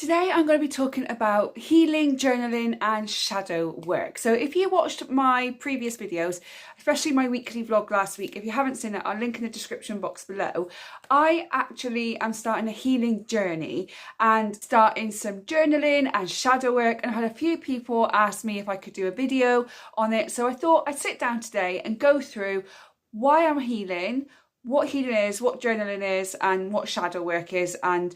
Today I'm going to be talking about healing, journaling and shadow work. So if you watched my previous videos, especially my weekly vlog last week, if you haven't seen it, I'll link in the description box below. I actually am starting a healing journey and starting some journaling and shadow work, and I had a few people ask me if I could do a video on it. So I thought I'd sit down today and go through why I'm healing, what healing is, what journaling is, and what shadow work is, and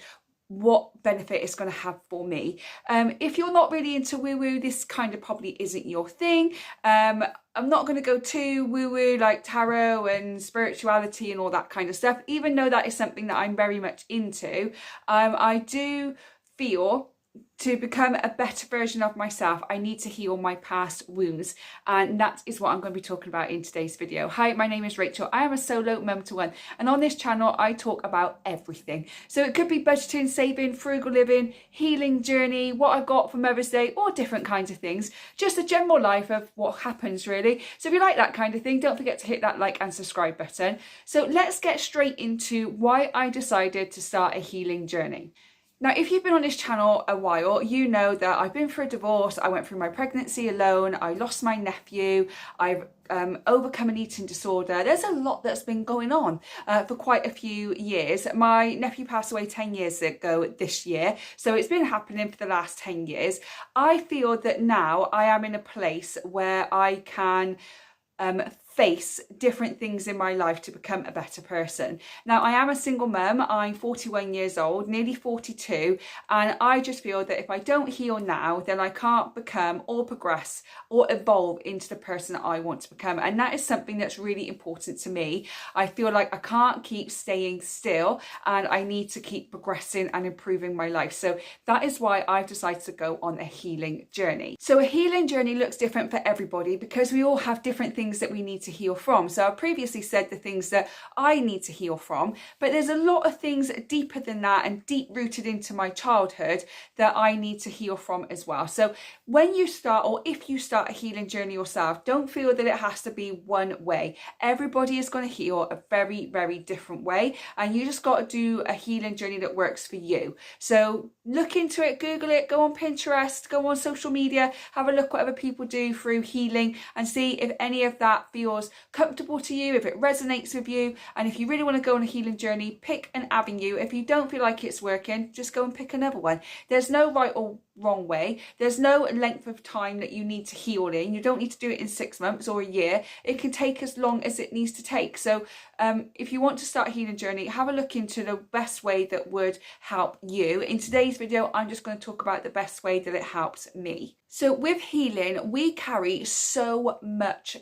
what benefit it's going to have for me. If you're not really into woo-woo, this kind of probably isn't your thing. I'm not going to go too woo-woo like tarot and spirituality and all that kind of stuff, even though that is something that I'm very much into. I do feel to become a better version of myself, I need to heal my past wounds, and that is what I'm going to be talking about in today's video. Hi, my name is Rachel. I am a solo mum to one, and on this channel I talk about everything. So it could be budgeting, saving, frugal living, healing journey, what I got for Mother's Day, or different kinds of things. Just a general life of what happens really. So if you like that kind of thing, don't forget to hit that like and subscribe button. So let's get straight into why I decided to start a healing journey. Now, if you've been on this channel a while, you know that I've been through a divorce, I went through my pregnancy alone, I lost my nephew, I've overcome an eating disorder. There's a lot that's been going on for quite a few years. My nephew passed away 10 years ago this year, so it's been happening for the last 10 years. I feel that now I am in a place where I can face different things in my life to become a better person. Now, I am a single mum. I'm 41 years old, nearly 42, and I just feel that if I don't heal now, then I can't become or progress or evolve into the person that I want to become. And that is something that's really important to me. I feel like I can't keep staying still, and I need to keep progressing and improving my life. So that is why I've decided to go on a healing journey. So a healing journey looks different for everybody because we all have different things that we need to heal from. So I previously said the things that I need to heal from, but there's a lot of things deeper than that and deep rooted into my childhood that I need to heal from as well. So when you start, or if you start a healing journey yourself, don't feel that it has to be one way. Everybody is going to heal a very, very different way, and you just got to do a healing journey that works for you. So look into it, Google it, go on Pinterest, go on social media, have a look what other people do through healing and see if any of that feels comfortable to you, if it resonates with you. And if you really want to go on a healing journey, pick an avenue. If you don't feel like it's working, just go and pick another one. There's no right or wrong way. There's no length of time that you need to heal in. You don't need to do it in 6 months or a year. It can take as long as it needs to take. So if you want to start a healing journey, have a look into the best way that would help you. In today's video, I'm just going to talk about the best way that it helps me. So with healing, we carry so much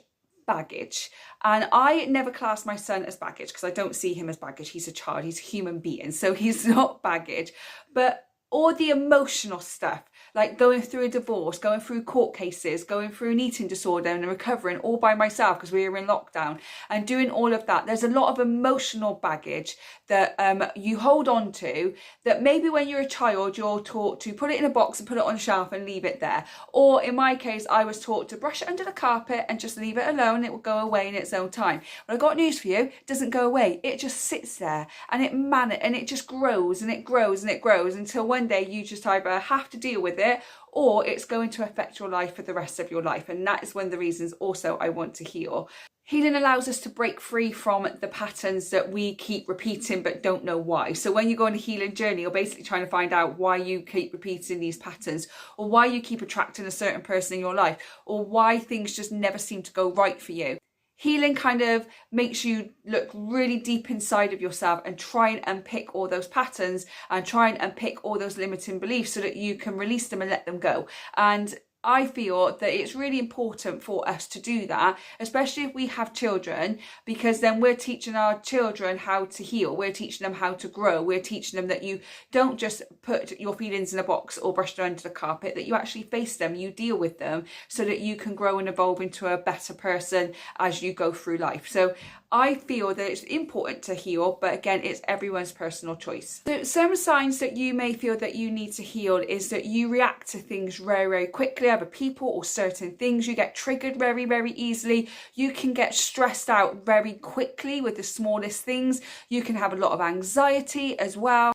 baggage, and I never class my son as baggage because I don't see him as baggage. He's a child, he's a human being, so he's not baggage. But all the emotional stuff, like going through a divorce, going through court cases, going through an eating disorder and recovering all by myself because we were in lockdown, and doing all of that, there's a lot of emotional baggage that you hold on to, that maybe when you're a child you're taught to put it in a box and put it on a shelf and leave it there. Or in my case, I was taught to brush it under the carpet and just leave it alone, it will go away in its own time. But I got news for you, it doesn't go away. It just sits there and it just grows and it grows and it grows until one day you just either have to deal with it or it's going to affect your life for the rest of your life. And that is one of the reasons also I want to heal. Healing allows us to break free from the patterns that we keep repeating but don't know why. So when you go on a healing journey, you're basically trying to find out why you keep repeating these patterns, or why you keep attracting a certain person in your life, or why things just never seem to go right for you. Healing kind of makes you look really deep inside of yourself and try and unpick all those patterns and try and unpick all those limiting beliefs so that you can release them and let them go. And I feel that it's really important for us to do that, especially if we have children, because then we're teaching our children how to heal. We're teaching them how to grow. We're teaching them that you don't just put your feelings in a box or brush them under the carpet, that you actually face them, you deal with them so that you can grow and evolve into a better person as you go through life. So I feel that it's important to heal, but again, it's everyone's personal choice. So some signs that you may feel that you need to heal is that you react to things very, very quickly, other people or certain things. You get triggered very, very easily. You can get stressed out very quickly with the smallest things. You can have a lot of anxiety as well.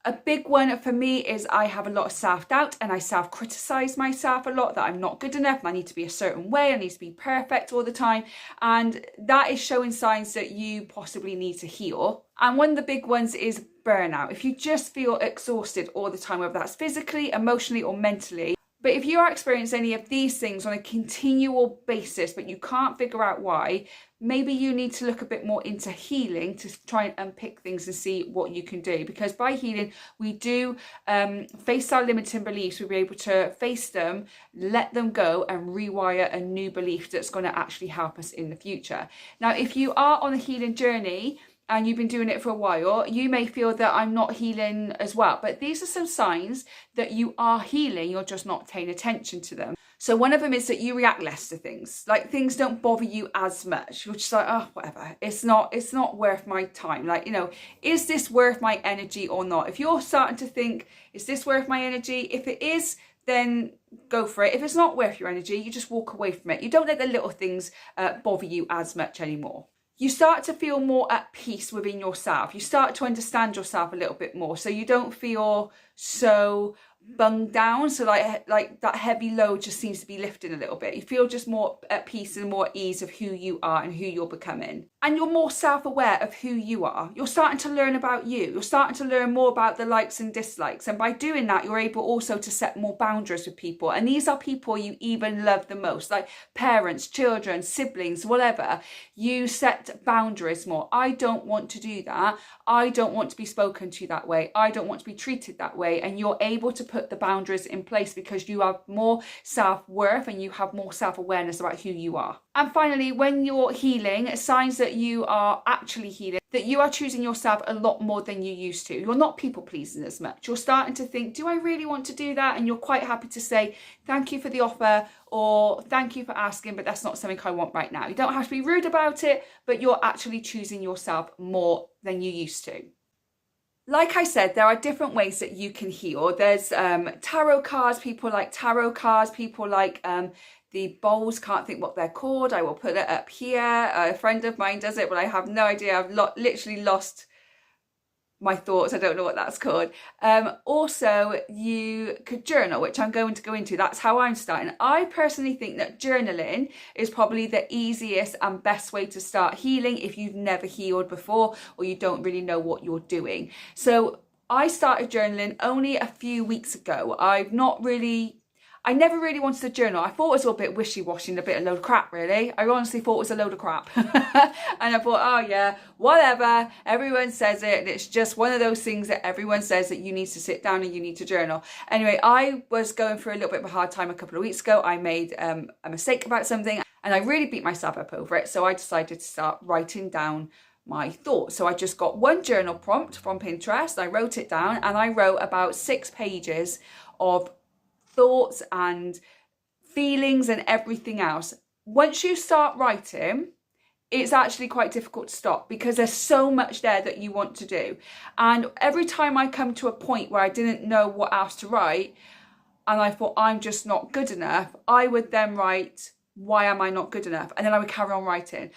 A big one for me is I have a lot of self-doubt and I self-criticize myself a lot, that I'm not good enough and I need to be a certain way, I need to be perfect all the time. And that is showing signs that you possibly need to heal. And one of the big ones is burnout. If you just feel exhausted all the time, whether that's physically, emotionally, or mentally. But if you are experiencing any of these things on a continual basis, but you can't figure out why, maybe you need to look a bit more into healing to try and unpick things and see what you can do. Because by healing, we do face our limiting beliefs. We'll be able to face them, let them go, and rewire a new belief that's going to actually help us in the future. Now, if you are on a healing journey, and you've been doing it for a while, you may feel that I'm not healing as well. But these are some signs that you are healing, you're just not paying attention to them. So one of them is that you react less to things. Like, things don't bother you as much. You're just like, oh, whatever. It's not worth my time. Like, you know, is this worth my energy or not? If you're starting to think, is this worth my energy? If it is, then go for it. If it's not worth your energy, you just walk away from it. You don't let the little things bother you as much anymore. You start to feel more at peace within yourself. You start to understand yourself a little bit more. So you don't feel so bunged down. So like that heavy load just seems to be lifting a little bit. You feel just more at peace and more at ease of who you are and who you're becoming. And you're more self-aware of who you are. You're starting to learn about you. You're starting to learn more about the likes and dislikes. And by doing that, you're able also to set more boundaries with people. And these are people you even love the most, like parents, children, siblings, whatever. You set boundaries more. I don't want to do that. I don't want to be spoken to that way. I don't want to be treated that way. And you're able to put the boundaries in place because you have more self-worth and you have more self-awareness about who you are. And finally, when you're healing, signs that you are actually healing, that you are choosing yourself a lot more than you used to. You're not people pleasing as much. You're starting to think, do I really want to do that? And you're quite happy to say, thank you for the offer, or thank you for asking, but that's not something I want right now. You don't have to be rude about it, but you're actually choosing yourself more than you used to. Like I said, there are different ways that you can heal. There's tarot cards. People like tarot cards. People like the bowls. Can't think what they're called. I will put it up here. A friend of mine does it, but I have no idea. I've literally lost my thoughts. I don't know what that's called. Also, you could journal, which I'm going to go into. That's how I'm starting. I personally think that journaling is probably the easiest and best way to start healing if you've never healed before or you don't really know what you're doing. So I started journaling only a few weeks ago. I never really wanted to journal. I thought it was all a bit wishy-washy and a bit of load of crap, really. I honestly thought it was a load of crap. And I thought, oh yeah, whatever. Everyone says it. And it's just one of those things that everyone says that you need to sit down and you need to journal. Anyway, I was going through a little bit of a hard time a couple of weeks ago. I made a mistake about something and I really beat myself up over it. So I decided to start writing down my thoughts. So I just got one journal prompt from Pinterest. I wrote it down and I wrote about 6 pages of thoughts and feelings and everything else. Once you start writing, it's actually quite difficult to stop because there's so much there that you want to do. And every time I come to a point where I didn't know what else to write and I thought I'm just not good enough, I would then write, why am I not good enough? And then I would carry on writing.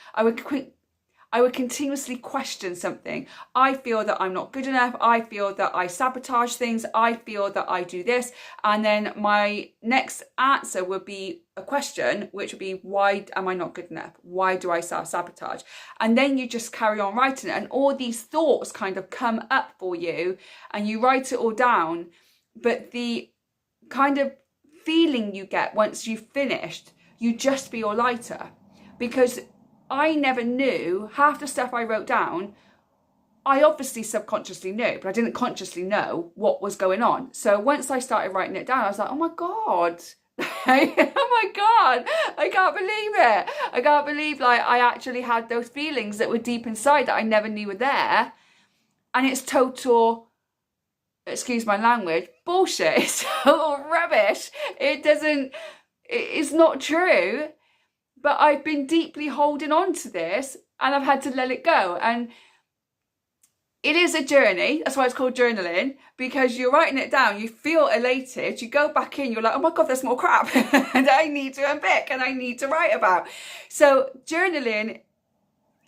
I would continuously question something. I feel that I'm not good enough. I feel that I sabotage things. I feel that I do this. And then my next answer would be a question, which would be, why am I not good enough? Why do I self-sabotage? And then you just carry on writing it. And all these thoughts kind of come up for you and you write it all down. But the kind of feeling you get once you've finished, you just feel lighter. Because I never knew half the stuff I wrote down. I obviously subconsciously knew, but I didn't consciously know what was going on. So once I started writing it down, I was like, oh my God, oh my God, I can't believe it. I can't believe like I actually had those feelings that were deep inside that I never knew were there. And it's total, excuse my language, bullshit. It's total rubbish. It's not true. But I've been deeply holding on to this and I've had to let it go. And it is a journey. That's why it's called journaling, because you're writing it down. You feel elated. You go back in. You're like, oh my God, there's more crap and I need to unpick and I need to write about. So journaling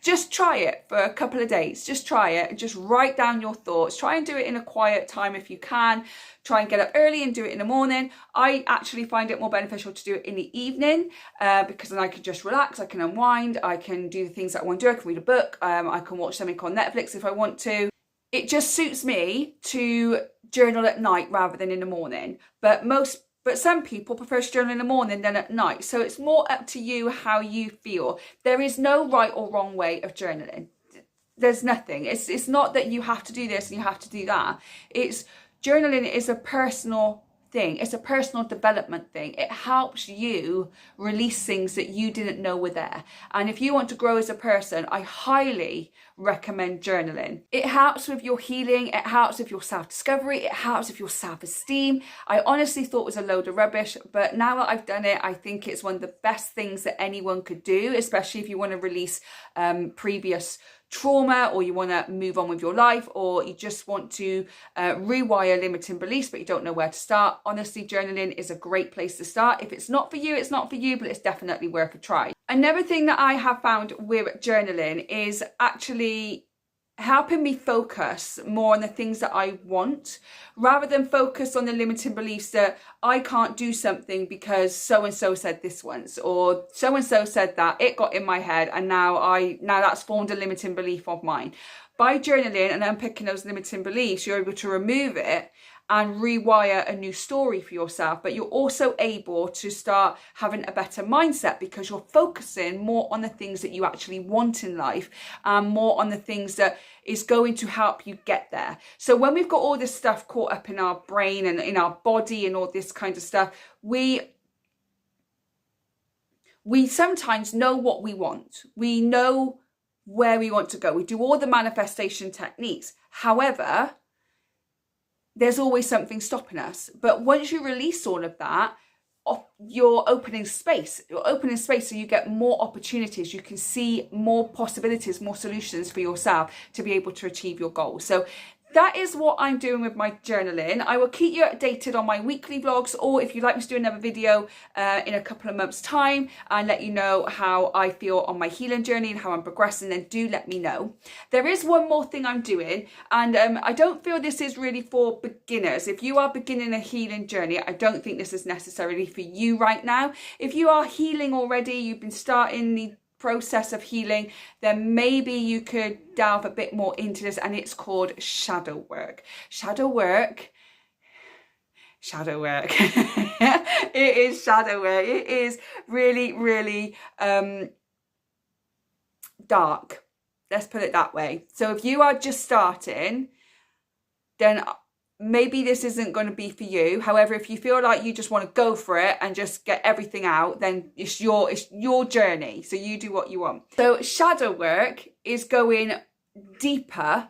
Just try it for a couple of days. Just try it and just write down your thoughts. Try and do it in a quiet time if you can. Try and get up early and do it in the morning. I actually find it more beneficial to do it in the evening because then I can just relax, I can unwind, I can do the things that I want to do. I can read a book, I can watch something on Netflix if I want to. It just suits me to journal at night rather than in the morning. But some people prefer to journal in the morning than at night. So it's more up to you how you feel. There is no right or wrong way of journaling. There's nothing. It's not that you have to do this and you have to do that. Journaling is a personal thing. It's a personal development thing. It helps you release things that you didn't know were there. And if you want to grow as a person, I highly recommend journaling. It helps with your healing. It helps with your self-discovery. It helps with your self-esteem. I honestly thought it was a load of rubbish, but now that I've done it, I think it's one of the best things that anyone could do, especially if you want to release previous trauma, or you want to move on with your life, or you just want to rewire limiting beliefs but you don't know where to start. Honestly, journaling is a great place to start. If it's not for you, it's not for you, but it's definitely worth a try. Another thing that I have found with journaling is actually helping me focus more on the things that I want, rather than focus on the limiting beliefs that I can't do something because so-and-so said this once, or so-and-so said that, it got in my head, and now that's formed a limiting belief of mine. By journaling and unpicking those limiting beliefs, you're able to remove it and rewire a new story for yourself. But you're also able to start having a better mindset because you're focusing more on the things that you actually want in life, and more on the things that is going to help you get there. So when we've got all this stuff caught up in our brain and in our body and all this kind of stuff, we sometimes know what we want. We know where we want to go. We do all the manifestation techniques. However, there's always something stopping us. But once you release all of that, you're opening space. You're opening space so you get more opportunities. You can see more possibilities, more solutions for yourself to be able to achieve your goals. So that is what I'm doing with my journaling. I will keep you updated on my weekly vlogs, or if you'd like me to do another video in a couple of months' time and let you know how I feel on my healing journey and how I'm progressing, then do let me know. There is one more thing I'm doing, and I don't feel this is really for beginners. If you are beginning a healing journey, I don't think this is necessarily for you right now. If you are healing already, you've been starting the process of healing, then maybe you could delve a bit more into this, and it's called shadow work. Shadow work. It is shadow work. It is really, really dark. Let's put it that way. So if you are just starting, then maybe this isn't going to be for you. However, if you feel like you just want to go for it and just get everything out, then it's your journey. So you do what you want. So shadow work is going deeper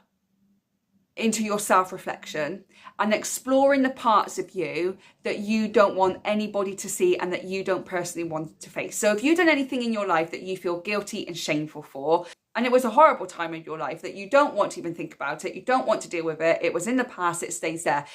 into your self-reflection and exploring the parts of you that you don't want anybody to see and that you don't personally want to face. So if you've done anything in your life that you feel guilty and shameful for, and it was a horrible time in your life that you don't want to even think about it, you don't want to deal with it, it was in the past, it stays there.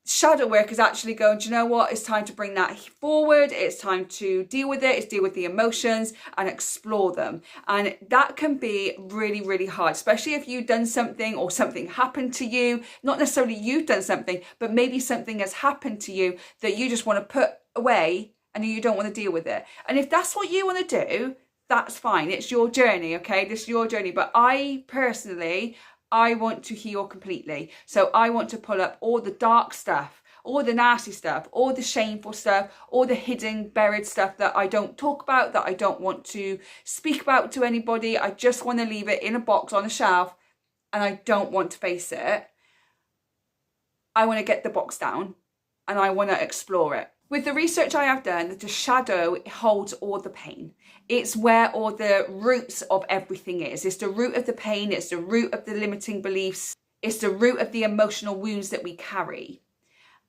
Shadow work is actually going, do you know what? It's time to bring that forward. It's time to deal with it. It's deal with the emotions and explore them. And that can be really, really hard, especially if you've done something or something happened to you. Not necessarily you've done something, but maybe something has happened to you that you just want to put away and you don't want to deal with it. And if that's what you want to do, that's fine. It's your journey, okay? This is your journey. But I personally, I want to heal completely. So I want to pull up all the dark stuff, all the nasty stuff, all the shameful stuff, all the hidden, buried stuff that I don't talk about, that I don't want to speak about to anybody. I just want to leave it in a box on a shelf and I don't want to face it. I want to get the box down and I want to explore it. With the research I have done, the shadow holds all the pain. It's where all the roots of everything is. It's the root of the pain. It's the root of the limiting beliefs. It's the root of the emotional wounds that we carry.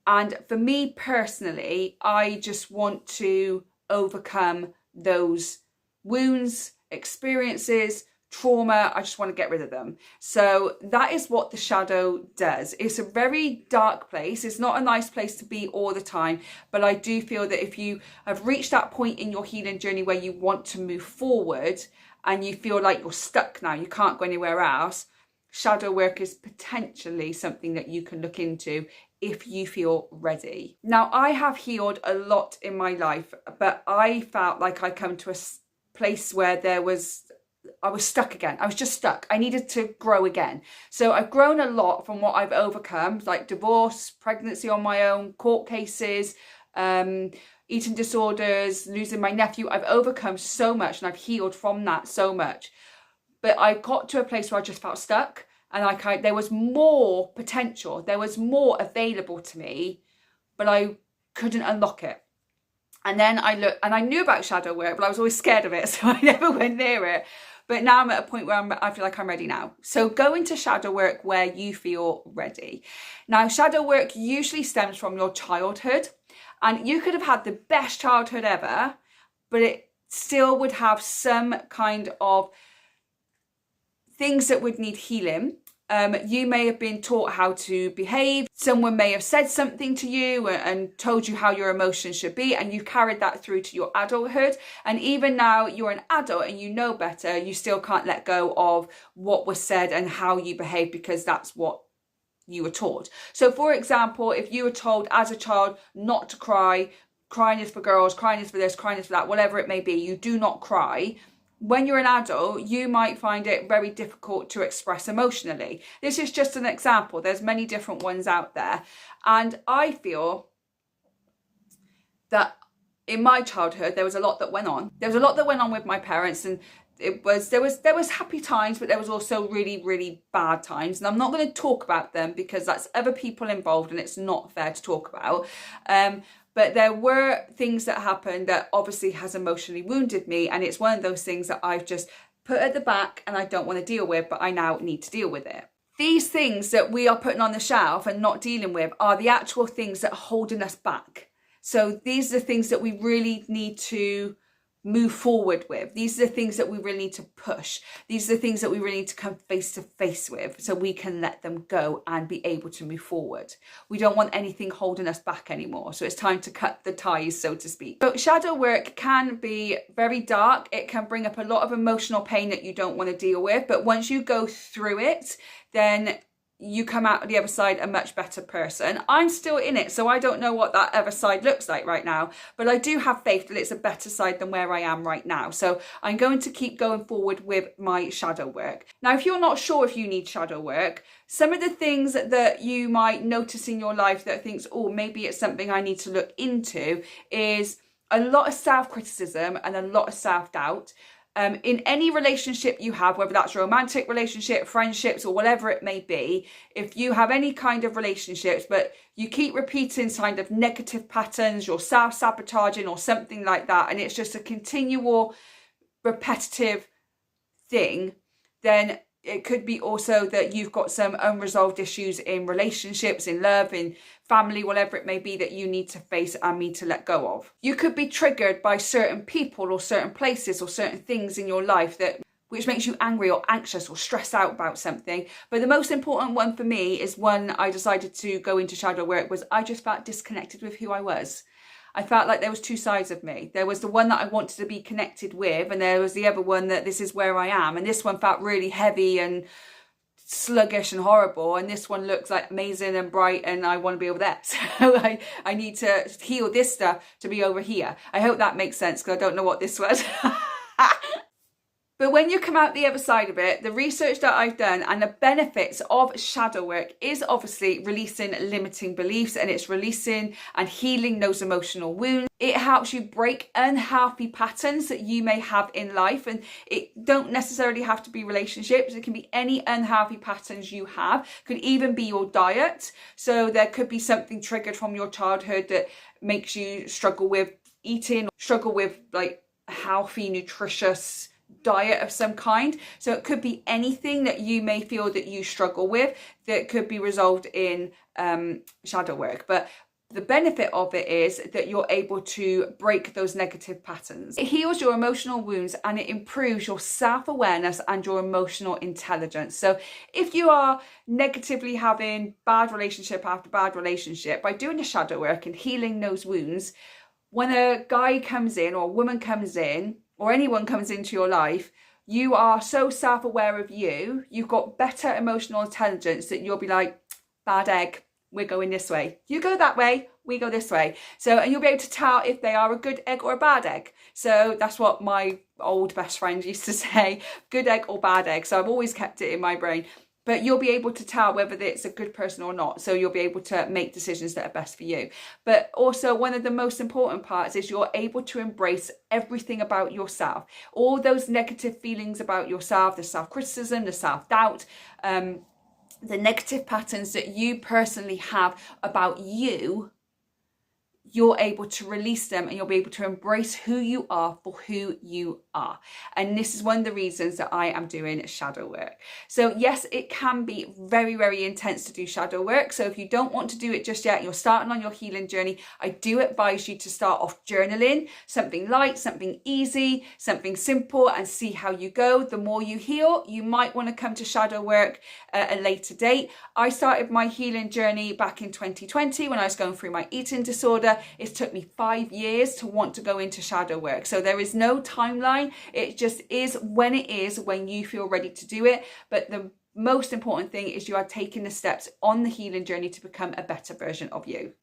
And for me personally, I just want to overcome those wounds, experiences, trauma. I just want to get rid of them. So that is what the shadow does. It's a very dark place. It's not a nice place to be all the time, but I do feel that if you have reached that point in your healing journey where you want to move forward and you feel like you're stuck now, you can't go anywhere else, shadow work is potentially something that you can look into if you feel ready. Now, I have healed a lot in my life, but I felt like I come to a place where I was stuck again. I was just stuck. I needed to grow again. So I've grown a lot from what I've overcome, like divorce, pregnancy on my own, court cases, eating disorders, losing my nephew. I've overcome so much and I've healed from that so much. But I got to a place where I just felt stuck, and there was more potential, there was more available to me, but I couldn't unlock it. And then I looked, and I knew about shadow work, but I was always scared of it, so I never went near it. But now I'm at a point where I feel like I'm ready now. So go into shadow work where you feel ready. Now, shadow work usually stems from your childhood, and you could have had the best childhood ever, but it still would have some kind of things that would need healing. You may have been taught how to behave. Someone may have said something to you and told you how your emotions should be, and you carried that through to your adulthood. And even now you're an adult and you know better, you still can't let go of what was said and how you behave, because that's what you were taught. So for example, if you were told as a child not to cry, crying is for girls, crying is for this, crying is for that, whatever it may be, you do not cry. When you're an adult, you might find it very difficult to express emotionally. This is just an example. There's many different ones out there. And I feel that in my childhood, there was a lot that went on. There was a lot that went on with my parents, and there was happy times, but there was also really, really bad times. And I'm not going to talk about them because that's other people involved and it's not fair to talk about. But there were things that happened that obviously has emotionally wounded me. And it's one of those things that I've just put at the back and I don't want to deal with, but I now need to deal with it. These things that we are putting on the shelf and not dealing with are the actual things that are holding us back. So these are the things that we really need to move forward with. These are the things that we really need to push. These are the things that we really need to come face to face with so we can let them go and be able to move forward. We don't want anything holding us back anymore. So it's time to cut the ties, so to speak. So shadow work can be very dark. It can bring up a lot of emotional pain that you don't want to deal with. But once you go through it, then you come out the other side a much better person. I'm still in it, so I don't know what that other side looks like right now, but I do have faith that it's a better side than where I am right now. So I'm going to keep going forward with my shadow work. Now, if you're not sure if you need shadow work, some of the things that you might notice in your life that thinks, oh, maybe it's something I need to look into, is a lot of self-criticism and a lot of self-doubt. In any relationship you have, whether that's a romantic relationship, friendships, or whatever it may be, if you have any kind of relationships, but you keep repeating kind of negative patterns, you're self-sabotaging or something like that, and it's just a continual repetitive thing, then it could be also that you've got some unresolved issues in relationships, in love, in family, whatever it may be that you need to face and need to let go of. You could be triggered by certain people or certain places or certain things in your life which makes you angry or anxious or stressed out about something. But the most important one for me is when I decided to go into shadow work was I just felt disconnected with who I was. I felt like there was two sides of me. There was the one that I wanted to be connected with, and there was the other one that this is where I am. And this one felt really heavy and sluggish and horrible. And this one looks like amazing and bright, and I want to be over there. So I need to heal this stuff to be over here. I hope that makes sense, because I don't know what this was. But when you come out the other side of it, the research that I've done and the benefits of shadow work is obviously releasing limiting beliefs, and it's releasing and healing those emotional wounds. It helps you break unhealthy patterns that you may have in life, and it don't necessarily have to be relationships. It can be any unhealthy patterns you have. It could even be your diet. So there could be something triggered from your childhood that makes you struggle with eating, struggle with like healthy, nutritious diet of some kind. So it could be anything that you may feel that you struggle with that could be resolved in shadow work. But the benefit of it is that you're able to break those negative patterns. It heals your emotional wounds and it improves your self-awareness and your emotional intelligence. So if you are negatively having bad relationship after bad relationship, by doing the shadow work and healing those wounds, when a guy comes in or a woman comes in, or anyone comes into your life, you are so self-aware of you, you've got better emotional intelligence that you'll be like, bad egg, we're going this way. You go that way, we go this way. So, and you'll be able to tell if they are a good egg or a bad egg. So that's what my old best friend used to say, good egg or bad egg. So I've always kept it in my brain. But you'll be able to tell whether it's a good person or not. So you'll be able to make decisions that are best for you. But also one of the most important parts is you're able to embrace everything about yourself. All those negative feelings about yourself, the self-criticism, the self-doubt, the negative patterns that you personally have about you, you're able to release them and you'll be able to embrace who you are for who you are. And this is one of the reasons that I am doing shadow work. So yes, it can be very, very intense to do shadow work. So if you don't want to do it just yet, you're starting on your healing journey, I do advise you to start off journaling, something light, something easy, something simple, and see how you go. The more you heal, you might want to come to shadow work at a later date. I started my healing journey back in 2020 when I was going through my eating disorder. It took me 5 years to want to go into shadow work. So there is no timeline. It just is when you feel ready to do it. But the most important thing is you are taking the steps on the healing journey to become a better version of you.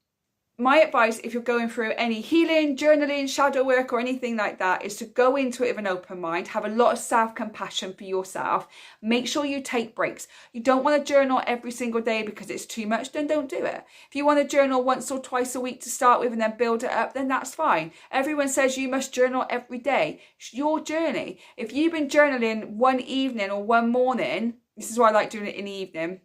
My advice, if you're going through any healing, journaling, shadow work or anything like that, is to go into it with an open mind, have a lot of self-compassion for yourself. Make sure you take breaks. You don't want to journal every single day because it's too much, then don't do it. If you want to journal once or twice a week to start with and then build it up, then that's fine. Everyone says you must journal every day. It's your journey. If you've been journaling one evening or one morning, this is why I like doing it in the evening,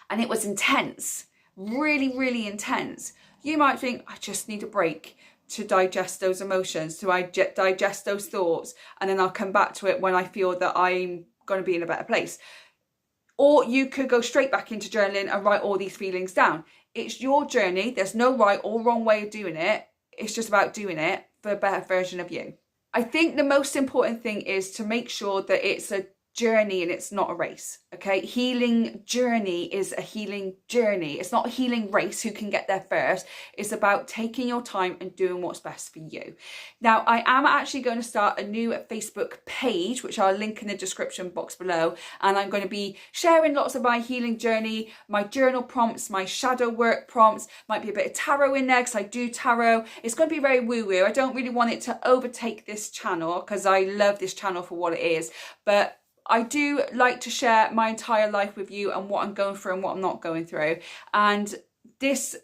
and it was intense, really, really intense, you might think, I just need a break to digest those emotions, to digest those thoughts, and then I'll come back to it when I feel that I'm going to be in a better place. Or you could go straight back into journaling and write all these feelings down. It's your journey. There's no right or wrong way of doing it. It's just about doing it for a better version of you. I think the most important thing is to make sure that it's a journey and it's not a race. Okay, healing journey is a healing journey. It's not a healing race who can get there first. It's about taking your time and doing what's best for you. Now, I am actually going to start a new Facebook page, which I'll link in the description box below, and I'm going to be sharing lots of my healing journey, my journal prompts, my shadow work prompts, might be a bit of tarot in there because I do tarot. It's going to be very woo-woo. I don't really want it to overtake this channel because I love this channel for what it is, but I do like to share my entire life with you and what I'm going through and what I'm not going through. And this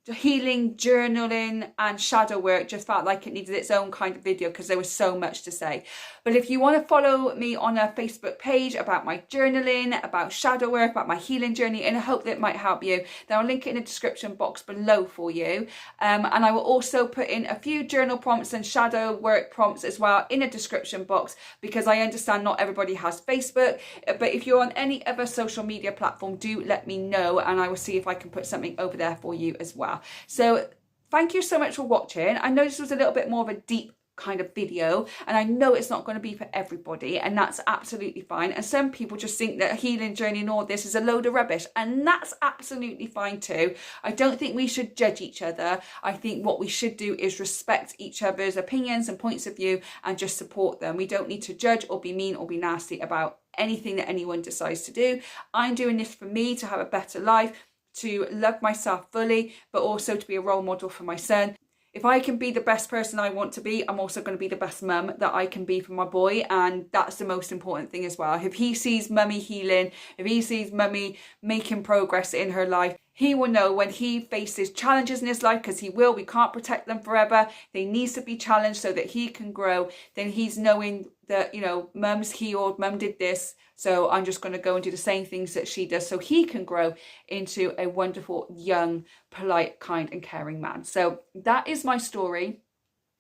healing, journaling and shadow work just felt like it needed its own kind of video because there was so much to say. But if you want to follow me on a Facebook page about my journaling, about shadow work, about my healing journey, and I hope that it might help you, then I'll link it in the description box below for you. And I will also put in a few journal prompts and shadow work prompts as well in the description box, because I understand not everybody has Facebook. But if you're on any other social media platform, do let me know and I will see if I can put something over there for you as well. So thank you so much for watching. I know this was a little bit more of a deep kind of video and I know it's not going to be for everybody, and that's absolutely fine. And some people just think that a healing journey and all this is a load of rubbish, and that's absolutely fine too. I don't think we should judge each other. I think what we should do is respect each other's opinions and points of view and just support them. We don't need to judge or be mean or be nasty about anything that anyone decides to do. I'm doing this for me to have a better life, to love myself fully, but also to be a role model for my son. If I can be the best person I want to be, I'm also going to be the best mum that I can be for my boy, and that's the most important thing as well. If he sees mummy healing, if he sees mummy making progress in her life, he will know when he faces challenges in his life, because he will, we can't protect them forever, they need to be challenged so that he can grow, then he's knowing that, you know, mum's healed, mum did this, so I'm just going to go and do the same things that she does so he can grow into a wonderful, young, polite, kind and caring man. So that is my story.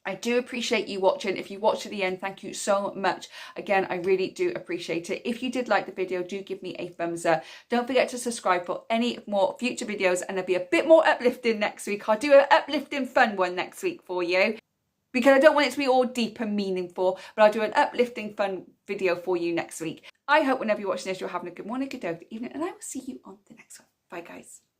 I do appreciate you watching. If you watched to the end, thank you so much. Again, I really do appreciate it. If you did like the video, do give me a thumbs up. Don't forget to subscribe for any more future videos, and there'll be a bit more uplifting next week. I'll do an uplifting fun one next week for you, because I don't want it to be all deep and meaningful, but I'll do an uplifting fun video for you next week. I hope whenever you're watching this, you're having a good morning, good day, good evening, and I will see you on the next one. Bye guys.